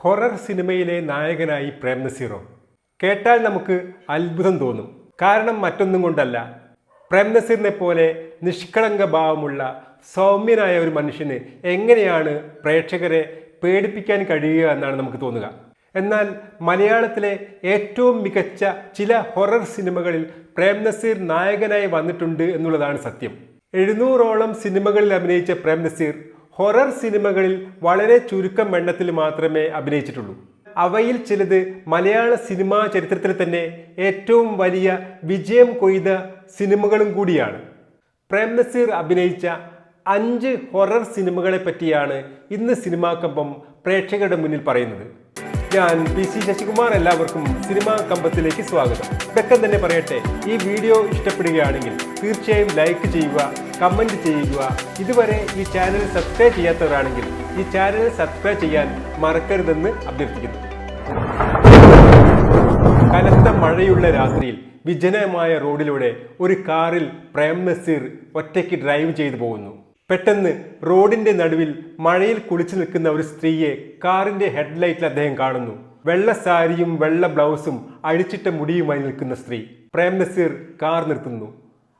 Horror സിനിമയിലെ നായകനായി പ്രേം നസീറോ? കേട്ടാൽ നമുക്ക് അത്ഭുതം തോന്നും. കാരണം മറ്റൊന്നും കൊണ്ടല്ല, പ്രേം നസീറിനെ പോലെ നിഷ്കളങ്ക ഭാവമുള്ള സൗമ്യനായ ഒരു മനുഷ്യന് എങ്ങനെയാണ് പ്രേക്ഷകരെ പേടിപ്പിക്കാൻ കഴിയുക എന്നാണ് നമുക്ക് തോന്നുക. എന്നാൽ മലയാളത്തിലെ ഏറ്റവും മികച്ച ചില ഹൊറർ സിനിമകളിൽ പ്രേം നസീർ നായകനായി വന്നിട്ടുണ്ട് എന്നുള്ളതാണ് സത്യം. 700ഓളം സിനിമകളിൽ അഭിനയിച്ച പ്രേം നസീർ ഹൊറർ സിനിമകളിൽ വളരെ ചുരുക്കം എണ്ണത്തിൽ മാത്രമേ അഭിനയിച്ചിട്ടുള്ളൂ. അവയിൽ ചിലത് മലയാള സിനിമാ ചരിത്രത്തിൽ തന്നെ ഏറ്റവും വലിയ വിജയം കൊയ്ത സിനിമകളും കൂടിയാണ്. പ്രേം നസീർ അഭിനയിച്ച 5 ഹൊറർ സിനിമകളെ പറ്റിയാണ് ഇന്ന് സിനിമാ കമ്പം പ്രേക്ഷകരുടെ മുന്നിൽ പറയുന്നത്. ഞാൻ PC ശശികുമാർ. എല്ലാവർക്കും സിനിമാ കമ്പത്തിലേക്ക് സ്വാഗതം. ഇതൊക്കെ തന്നെ പറയട്ടെ, ഈ വീഡിയോ ഇഷ്ടപ്പെടുകയാണെങ്കിൽ തീർച്ചയായും ലൈക്ക് ചെയ്യുക, കമൻറ്റ് ചെയ്യുക. ഇതുവരെ ഈ ചാനൽ സബ്സ്ക്രൈബ് ചെയ്യാത്തവരാണെങ്കിൽ ഈ ചാനൽ സബ്സ്ക്രൈബ് ചെയ്യാൻ മറക്കരുതെന്ന് അഭ്യർത്ഥിക്കുന്നു. കനത്ത മഴയുള്ള രാത്രിയിൽ വിജനമായ റോഡിലൂടെ ഒരു കാറിൽ പ്രേം നസീർ ഒറ്റയ്ക്ക് ഡ്രൈവ് ചെയ്തു പോകുന്നു. പെട്ടെന്ന് റോഡിന്റെ നടുവിൽ മഴയിൽ കുളിച്ചു നിൽക്കുന്ന ഒരു സ്ത്രീയെ കാറിന്റെ ഹെഡ്ലൈറ്റിൽ അദ്ദേഹം കാണുന്നു. വെള്ള സാരിയും വെള്ള ബ്ലൗസും അഴിച്ചിട്ട മുടിയുമായി നിൽക്കുന്ന സ്ത്രീ. പ്രേം നസീർ കാർ നിർത്തുന്നു.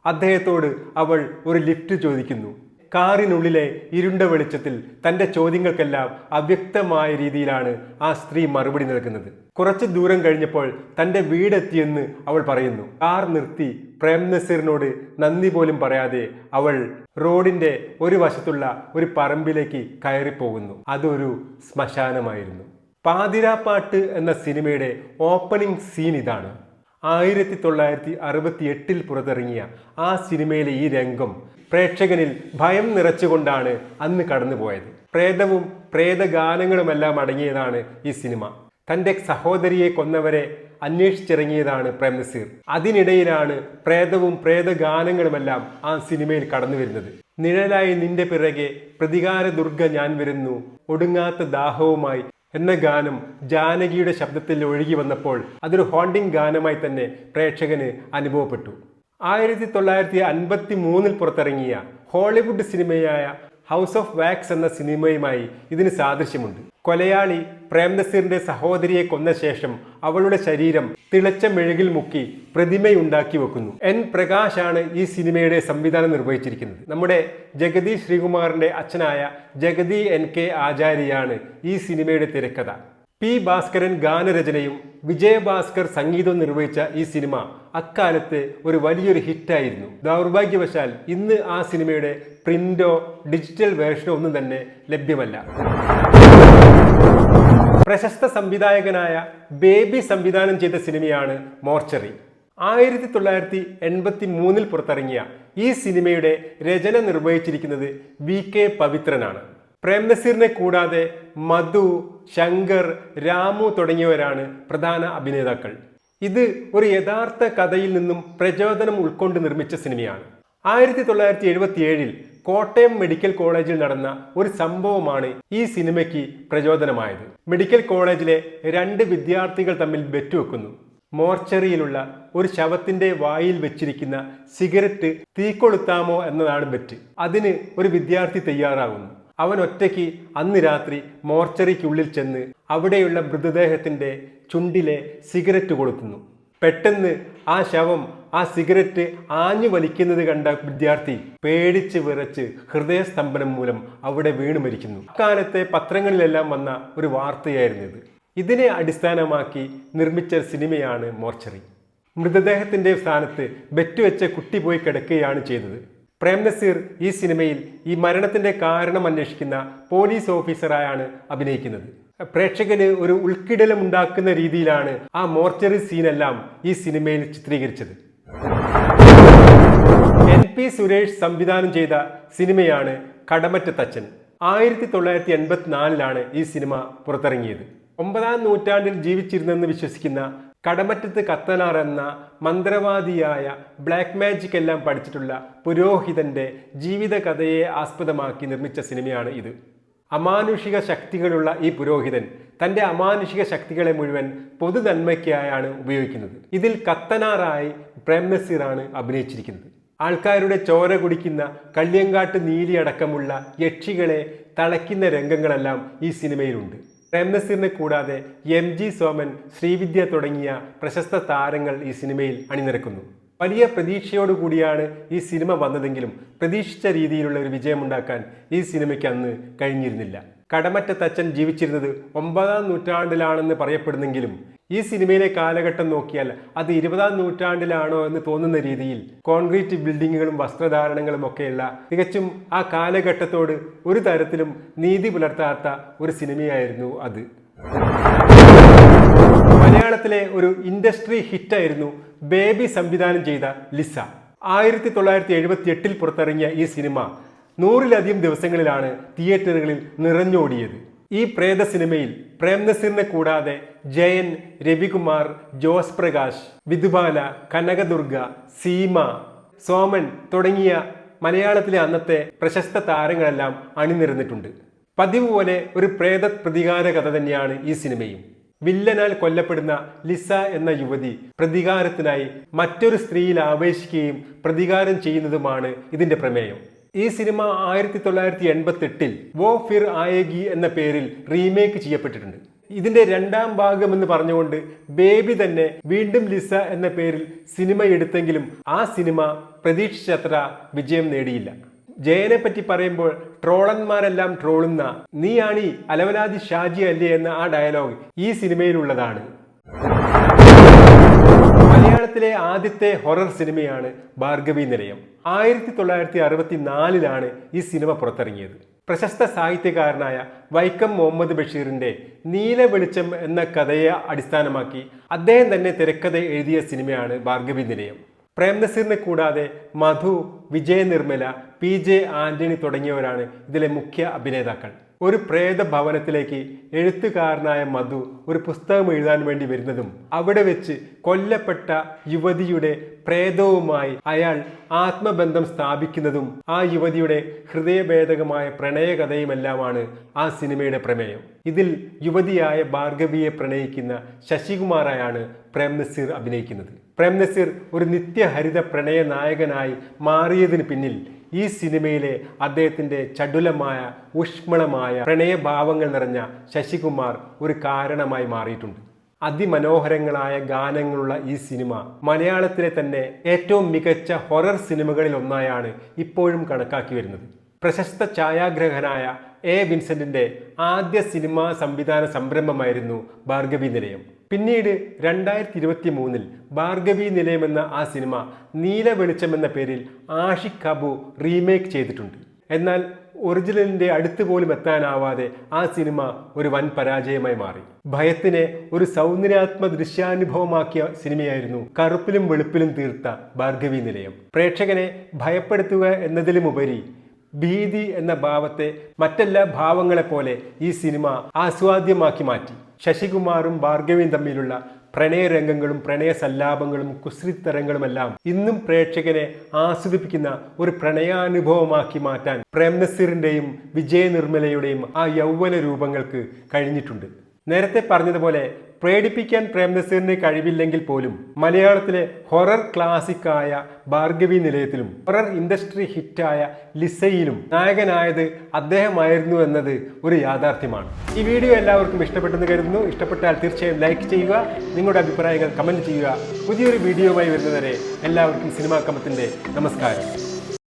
അദ്ദേഹത്തോട് അവൾ ഒരു ലിഫ്റ്റ് ചോദിക്കുന്നു. കാറിനുള്ളിലെ ഇരുണ്ട വെളിച്ചത്തിൽ തൻ്റെ ചോദ്യങ്ങൾക്കെല്ലാം അവ്യക്തമായ രീതിയിലാണ് ആ സ്ത്രീ മറുപടി നൽകുന്നത്. കുറച്ച് ദൂരം കഴിഞ്ഞപ്പോൾ തൻ്റെ വീടെത്തിയെന്ന് അവൾ പറയുന്നു. കാർ നിർത്തി പ്രേം നസീറിനോട് നന്ദി പോലും പറയാതെ അവൾ റോഡിന്റെ ഒരു വശത്തുള്ള ഒരു പറമ്പിലേക്ക് കയറിപ്പോകുന്നു. അതൊരു ശ്മശാനമായിരുന്നു. പാതിരാപ്പാട്ട് എന്ന സിനിമയുടെ ഓപ്പണിംഗ് സീൻ ഇതാണ്. 1968 പുറത്തിറങ്ങിയ ആ സിനിമയിലെ ഈ രംഗം പ്രേക്ഷകനിൽ ഭയം നിറച്ചുകൊണ്ടാണ് അന്ന് കടന്നുപോയത്. പ്രേതവും പ്രേതഗാനങ്ങളുമെല്ലാം അടങ്ങിയതാണ് ഈ സിനിമ. തൻ്റെ സഹോദരിയെ കൊന്നവരെ അന്വേഷിച്ചിറങ്ങിയതാണ് പ്രേം നസീർ. അതിനിടയിലാണ് പ്രേതവും പ്രേതഗാനങ്ങളുമെല്ലാം ആ സിനിമയിൽ കടന്നു വരുന്നത്. നിഴലായി നിന്റെ പിറകെ പ്രതികാര ദുർഗ ഞാൻ വരുന്നു, ഒടുങ്ങാത്ത ദാഹവുമായി എന്ന ഗാനം ജാനകിയുടെ ശബ്ദത്തിൽ ഒഴുകി വന്നപ്പോൾ അതൊരു ഹോണ്ടിങ് ഗാനമായി തന്നെ പ്രേക്ഷകന് അനുഭവപ്പെട്ടു. 1953 പുറത്തിറങ്ങിയ ഹോളിവുഡ് സിനിമയായ ഹൗസ് ഓഫ് വാക്സ് എന്ന സിനിമയുമായി ഇതിന് സാദൃശ്യമുണ്ട്. കൊലയാളി പ്രേം നസീറിന്റെ സഹോദരിയെ കൊന്ന ശേഷം അവളുടെ ശരീരം തിളച്ച മെഴുകിൽ മുക്കി പ്രതിമയുണ്ടാക്കി വെക്കുന്നു. N പ്രകാശാണ് ഈ സിനിമയുടെ സംവിധാനം നിർവഹിച്ചിരിക്കുന്നത്. നമ്മുടെ ജഗതി ശ്രീകുമാറിന്റെ അച്ഛനായ ജഗതി NK ആചാര്യയാണ് ഈ സിനിമയുടെ തിരക്കഥ. P ഭാസ്കരൻ ഗാനരചനയും വിജയഭാസ്കർ സംഗീതവും നിർവഹിച്ച ഈ സിനിമ അക്കാലത്ത് ഒരു വലിയൊരു ഹിറ്റായിരുന്നു. ദൗർഭാഗ്യവശാൽ ഇന്ന് ആ സിനിമയുടെ പ്രിന്റോ ഡിജിറ്റൽ വേർഷനോ ഒന്നും തന്നെ ലഭ്യമല്ല. പ്രശസ്ത സംവിധായകനായ ബേബി സംവിധാനം ചെയ്ത സിനിമയാണ് മോർച്ചറി. 1983 പുറത്തിറങ്ങിയ ഈ സിനിമയുടെ രചന നിർവഹിച്ചിരിക്കുന്നത് VK പവിത്രനാണ്. പ്രേം നസീറിനെ കൂടാതെ മധു, ശങ്കർ, രാമു തുടങ്ങിയവരാണ് പ്രധാന അഭിനേതാക്കൾ. ഇത് ഒരു യഥാർത്ഥ കഥയിൽ നിന്നും പ്രചോദനം ഉൾക്കൊണ്ട് നിർമ്മിച്ച സിനിമയാണ്. 1977 കോട്ടയം മെഡിക്കൽ കോളേജിൽ നടന്ന ഒരു സംഭവമാണ് ഈ സിനിമയ്ക്ക് പ്രചോദനമായത്. മെഡിക്കൽ കോളേജിലെ 2 വിദ്യാർത്ഥികൾ തമ്മിൽ ബെറ്റ് വെക്കുന്നു. മോർച്ചറിയിലുള്ള ഒരു ശവത്തിന്റെ വായിൽ വെച്ചിരിക്കുന്ന സിഗരറ്റ് തീകൊളുത്താമോ എന്നതാണ് ബെറ്റ്. അതിന് ഒരു വിദ്യാർത്ഥി തയ്യാറാകുന്നു. അവൻ ഒറ്റയ്ക്ക് അന്ന് രാത്രി മോർച്ചറിക്കുള്ളിൽ ചെന്ന് അവിടെയുള്ള മൃതദേഹത്തിന്റെ ചുണ്ടിലെ സിഗരറ്റ് കൊളുത്തുന്നു. പെട്ടെന്ന് ആ ശവം ആ സിഗരറ്റ് ആഞ്ഞു വലിക്കുന്നത് കണ്ട വിദ്യാർത്ഥി പേടിച്ച് വിറച്ച് ഹൃദയസ്തംഭനം മൂലം അവിടെ വീണു മരിക്കുന്നു. അക്കാലത്തെ പത്രങ്ങളിലെല്ലാം വന്ന ഒരു വാർത്തയായിരുന്നു ഇത്. ഇതിനെ അടിസ്ഥാനമാക്കി നിർമ്മിച്ച സിനിമയാണ് മോർച്ചറി. മൃതദേഹത്തിന്റെ സ്ഥാനത്ത് ബെറ്റ് വെച്ച കുട്ടി പോയി കിടക്കുകയാണ് ചെയ്തത്. പ്രേം നസീർ ഈ സിനിമയിൽ ഈ മരണത്തിന്റെ കാരണം അന്വേഷിക്കുന്ന പോലീസ് ഓഫീസറായാണ് അഭിനയിക്കുന്നത്. പ്രേക്ഷകന് ഒരു ഉൾക്കിടലം ഉണ്ടാക്കുന്ന രീതിയിലാണ് ആ മോർച്ചറി സീനെല്ലാം ഈ സിനിമയിൽ ചിത്രീകരിച്ചത്. NP സുരേഷ് സംവിധാനം ചെയ്ത സിനിമയാണ് കടമറ്റത്തച്ഛൻ. 1984 ഈ സിനിമ പുറത്തിറങ്ങിയത്. 9ാം നൂറ്റാണ്ടിൽ ജീവിച്ചിരുന്നെന്ന് വിശ്വസിക്കുന്ന കടമറ്റത്ത് കത്തനാർ എന്ന മന്ത്രവാദിയായ ബ്ലാക്ക് മാജിക് എല്ലാം പഠിച്ചിട്ടുള്ള പുരോഹിതന്റെ ജീവിതകഥയെ ആസ്പദമാക്കി നിർമ്മിച്ച സിനിമയാണ് ഇത്. അമാനുഷിക ശക്തികളുള്ള ഈ പുരോഹിതൻ തൻ്റെ അമാനുഷിക ശക്തികളെ മുഴുവൻ പൊതു നന്മയ്ക്കായാണ് ഉപയോഗിക്കുന്നത്. ഇതിൽ കത്തനാറായി പ്രേം നസീറാണ് അഭിനയിച്ചിരിക്കുന്നത്. ആൾക്കാരുടെ ചോര കുടിക്കുന്ന കള്ളിയങ്കാട്ട് നീലി അടക്കമുള്ള യക്ഷികളെ തളയ്ക്കുന്ന രംഗങ്ങളെല്ലാം ഈ സിനിമയിലുണ്ട്. പ്രേംനസീറിനെ കൂടാതെ MG സോമൻ, ശ്രീവിദ്യ തുടങ്ങിയ പ്രശസ്ത താരങ്ങൾ ഈ സിനിമയിൽ അണിനിരക്കുന്നു. വലിയ പ്രതീക്ഷയോടുകൂടിയാണ് ഈ സിനിമ വന്നതെങ്കിലും പ്രതീക്ഷിച്ച രീതിയിലുള്ള ഒരു വിജയമുണ്ടാക്കാൻ ഈ സിനിമയ്ക്ക് അന്ന് കഴിഞ്ഞിരുന്നില്ല. കടമറ്റ തച്ചൻ ജീവിച്ചിരുന്നത് 9-ാം നൂറ്റാണ്ടിലാണെന്ന് പറയപ്പെടുന്നെങ്കിലും ഈ സിനിമയിലെ കാലഘട്ടം നോക്കിയാൽ അത് 20-ാം നൂറ്റാണ്ടിലാണോ എന്ന് തോന്നുന്ന രീതിയിൽ കോൺക്രീറ്റ് ബിൽഡിങ്ങുകളും വസ്ത്രധാരണങ്ങളും ഒക്കെയുള്ള തികച്ചും ആ കാലഘട്ടത്തോട് ഒരു തരത്തിലും നീതി പുലർത്താത്ത ഒരു സിനിമയായിരുന്നു അത്. മലയാളത്തിലെ ഒരു ഇൻഡസ്ട്രി ഹിറ്റായിരുന്നു ബേബി സംവിധാനം ചെയ്ത ലിസ. 1978-ൽ പുറത്തിറങ്ങിയ ഈ സിനിമ 100-ലധികം ദിവസങ്ങളിലാണ് തിയേറ്ററുകളിൽ നിറഞ്ഞോടിയത്. ഈ പ്രേത സിനിമയിൽ പ്രേംനസീറിനെ കൂടാതെ ജയൻ, രവികുമാർ, ജോസ് പ്രകാശ്, വിധുബാല, കനകദുർഗ, സീമ, സോമൻ തുടങ്ങിയ മലയാളത്തിലെ അന്നത്തെ പ്രശസ്ത താരങ്ങളെല്ലാം അണിനിരന്നിട്ടുണ്ട്. പതിവ് പോലെ ഒരു പ്രേത പ്രതികാര കഥ തന്നെയാണ് ഈ സിനിമയും. വില്ലനാൽ കൊല്ലപ്പെടുന്ന ലിസ എന്ന യുവതി പ്രതികാരത്തിനായി മറ്റൊരു സ്ത്രീയിൽ ആവേശിക്കുകയും പ്രതികാരം ചെയ്യുന്നതുമാണ് ഇതിന്റെ പ്രമേയം. ഈ സിനിമ 1988-ൽ വോ ഫിർ ആയേഗി എന്ന പേരിൽ റീമേക്ക് ചെയ്യപ്പെട്ടിട്ടുണ്ട്. ഇതിന്റെ രണ്ടാം ഭാഗം എന്ന് പറഞ്ഞുകൊണ്ട് ബേബി തന്നെ വീണ്ടും ലിസ എന്ന പേരിൽ സിനിമ എടുത്തെങ്കിലും ആ സിനിമ പ്രതീക്ഷിച്ചത്ര വിജയം നേടിയില്ല. ജയനെ പറ്റി പറയുമ്പോൾ ട്രോളന്മാരെല്ലാം ട്രോളുന്ന നീയാണീ അലവലാതി ഷാജി അല്ലേ എന്ന ആ ഡയലോഗ് ഈ സിനിമയിലുള്ളതാണ്. മലയാളത്തിലെ ആദ്യത്തെ ഹൊറർ സിനിമയാണ് ഭാർഗവി നിലയം. 1964-ലാണ് ഈ സിനിമ പുറത്തിറങ്ങിയത്. പ്രശസ്ത സാഹിത്യകാരനായ വൈക്കം മുഹമ്മദ് ബഷീറിന്റെ നീല വെളിച്ചം എന്ന കഥയെ അടിസ്ഥാനമാക്കി അദ്ദേഹം തന്നെ തിരക്കഥ എഴുതിയ സിനിമയാണ് ഭാർഗവി നിലയം. പ്രേംനസീറിനെ കൂടാതെ മധു, വിജയ നിർമ്മല, PJ ആന്റണി തുടങ്ങിയവരാണ് ഇതിലെ മുഖ്യ അഭിനേതാക്കൾ. ഒരു പ്രേത ഭവനത്തിലേക്ക് എഴുത്തുകാരനായ മധു ഒരു പുസ്തകം എഴുതാൻ വേണ്ടി വരുന്നതും അവിടെ വെച്ച് കൊല്ലപ്പെട്ട യുവതിയുടെ പ്രേതവുമായി അയാൾ ആത്മബന്ധം സ്ഥാപിക്കുന്നതും ആ യുവതിയുടെ ഹൃദയഭേദകമായ പ്രണയകഥയുമെല്ലാമാണ് ആ സിനിമയുടെ പ്രമേയം. ഇതിൽ യുവതിയായ ഭാർഗവിയെ പ്രണയിക്കുന്ന ശശികുമാറായാണ് പ്രേംനസീർ അഭിനയിക്കുന്നത്. പ്രേംനസീർ ഒരു നിത്യഹരിത പ്രണയ നായകനായി മാറിയതിന് പിന്നിൽ ഈ സിനിമയിലെ അദ്ദേഹത്തിന്റെ ചടുലമായ ഊഷ്മളമായ പ്രണയഭാവങ്ങൾ നിറഞ്ഞ ശശികുമാർ ഒരു കാരണമായി മാറിയിട്ടുണ്ട്. അതിമനോഹരങ്ങളായ ഗാനങ്ങളുള്ള ഈ സിനിമ മലയാളത്തിലെ തന്നെ ഏറ്റവും മികച്ച ഹൊറർ സിനിമകളിൽ ഒന്നായാണ് ഇപ്പോഴും കണക്കാക്കി വരുന്നത്. പ്രശസ്ത ഛായാഗ്രഹനായ A. വിൻസെന്റിന്റെ ആദ്യ സിനിമാ സംവിധാന സംരംഭമായിരുന്നു ഭാർഗവി നിലയം. പിന്നീട് 2023-ൽ ഭാർഗവി നിലയം എന്ന ആ സിനിമ നീല വെളിച്ചം എന്ന പേരിൽ ആഷിഖ് അബു റീമേക്ക് ചെയ്തിട്ടുണ്ട്. എന്നാൽ ഒറിജിനലിന്റെ അടുത്ത് പോലും എത്താനാവാതെ ആ സിനിമ ഒരു വൻ പരാജയമായി മാറി. ഭയത്തിനെ ഒരു സൗന്ദര്യാത്മക ദൃശ്യാനുഭവമാക്കിയ സിനിമയായിരുന്നു കറുപ്പിലും വെളുപ്പിലും തീർത്ത ഭാർഗവി നിലയം. പ്രേക്ഷകനെ ഭയപ്പെടുത്തുക എന്നതിലുമുപരി ഭീതി എന്ന ഭാവത്തെ മറ്റെല്ലാ ഭാവങ്ങളെപ്പോലെ ഈ സിനിമ ആസ്വാദ്യമാക്കി മാറ്റി. ശശികുമാറും ഭാർഗവിയും തമ്മിലുള്ള പ്രണയരംഗങ്ങളും പ്രണയ സല്ലാപങ്ങളും കുസൃത്തരങ്ങളുമെല്ലാം ഇന്നും പ്രേക്ഷകനെ ആസ്വദിപ്പിക്കുന്ന ഒരു പ്രണയാനുഭവമാക്കി മാറ്റാൻ പ്രേംനസീറിന്റെയും വിജയ നിർമ്മലയുടെയും ആ യൗവന രൂപങ്ങൾക്ക് കഴിഞ്ഞിട്ടുണ്ട്. നേരത്തെ പറഞ്ഞതുപോലെ പ്രേരിപ്പിക്കാൻ പ്രേംനസീറിന് കഴിവില്ലെങ്കിൽ പോലും മലയാളത്തിലെ ഹൊറർ ക്ലാസിക്കായ ഭാർഗവി നിലയത്തിലും ഹൊറർ ഇൻഡസ്ട്രി ഹിറ്റായ ലിസയിലും നായകനായത് അദ്ദേഹമായിരുന്നു എന്നത് ഒരു യാഥാർത്ഥ്യമാണ്. ഈ വീഡിയോ എല്ലാവർക്കും ഇഷ്ടപ്പെട്ടെന്ന് കരുതുന്നു. ഇഷ്ടപ്പെട്ടാൽ തീർച്ചയായും ലൈക്ക് ചെയ്യുക, നിങ്ങളുടെ അഭിപ്രായങ്ങൾ കമന്റ് ചെയ്യുക. പുതിയൊരു വീഡിയോയുമായി വരുന്നവരെ എല്ലാവർക്കും സിനിമാ കമ്പത്തിന്റെ നമസ്കാരം.